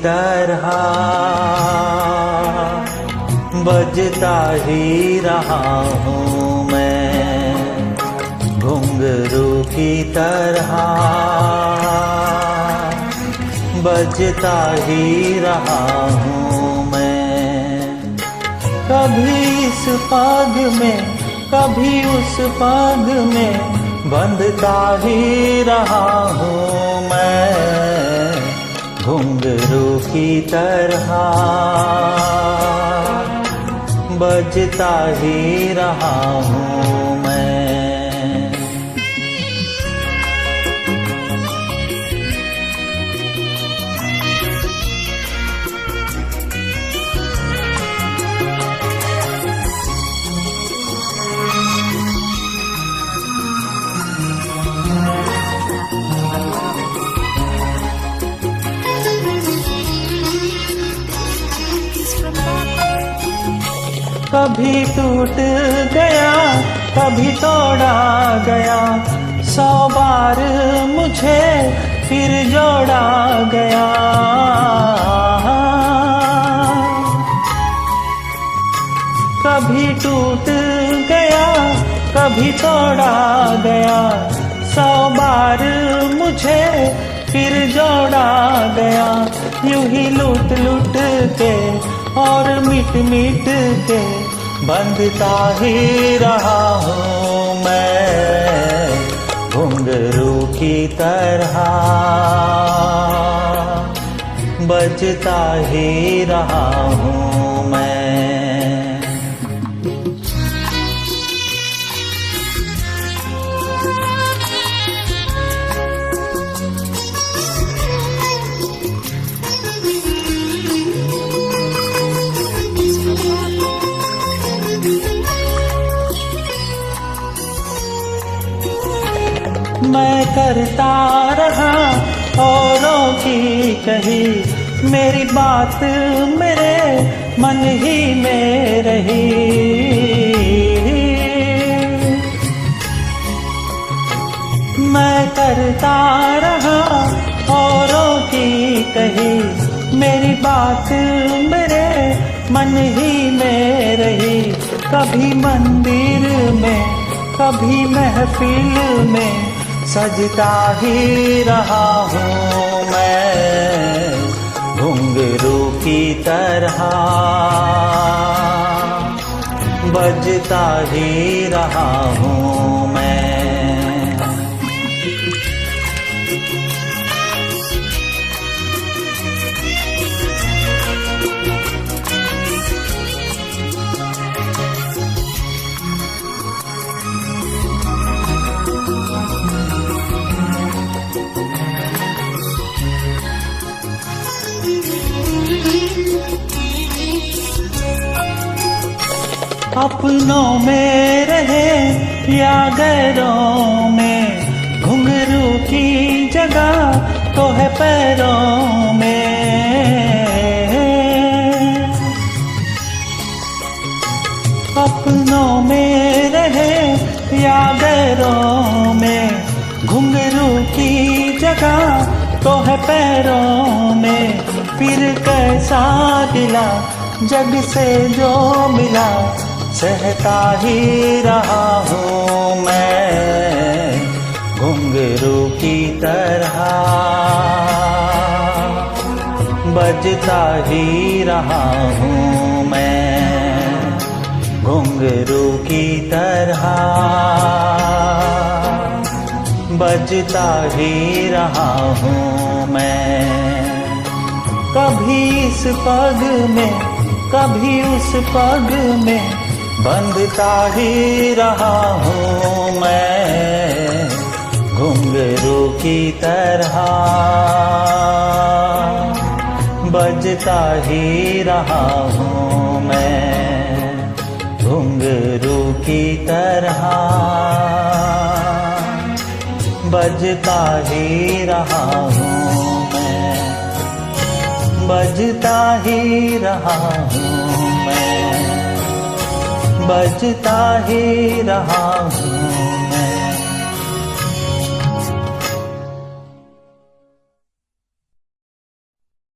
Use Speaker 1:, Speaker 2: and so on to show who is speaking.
Speaker 1: तरह बजता ही रहा हूँ मैं, घुंघरू की तरह बजता ही रहा हूँ मैं। कभी इस पग में कभी उस पग में बंधता ही रहा हूँ मैं, घुंघरू की तरह बजता ही रहा हूँ मैं। कभी टूट गया कभी तोड़ा गया, 100 बार मुझे फिर जोड़ा गया। कभी टूट गया कभी तोड़ा गया, 100 बार मुझे फिर जोड़ा गया। यूं ही लूट लूट के और मिट मिट के बंधता ही रहा हूँ मैं, घुंघरू की तरह बजता ही रहा हूँ मैं। मैं करता रहा औरों की कही, मेरी बात मेरे मन ही में रही। मैं करता रहा औरों की कही, मेरी बात मेरे मन ही में रही। कभी मंदिर में कभी महफिल में सजता ही रहा हूँ मैं, घुंघरू की तरह बजता ही रहा हूँ मैं। अपनों में रहे या गैरों में, घुंघरू की जगह तो है पैरों में। अपनों में रहे या गैरों में, घुंघरू की जगह तो है पैरों में। फिर कैसा गिला जग से जो मिला, सहता ही रहा हूँ मैं, घुंघरू की तरह बजता ही रहा हूँ मैं, घुंघरू की तरह बजता ही रहा हूँ मैं। कभी इस पग में कभी उस पग में बंधता ही रहा हूँ मैं, घुंघरू की तरह बजता ही रहा हूँ मैं, घुंघरू की तरह बजता ही रहा हूँ मैं, बजता ही रहा हूँ मैं, बजता ही रहा हूँ।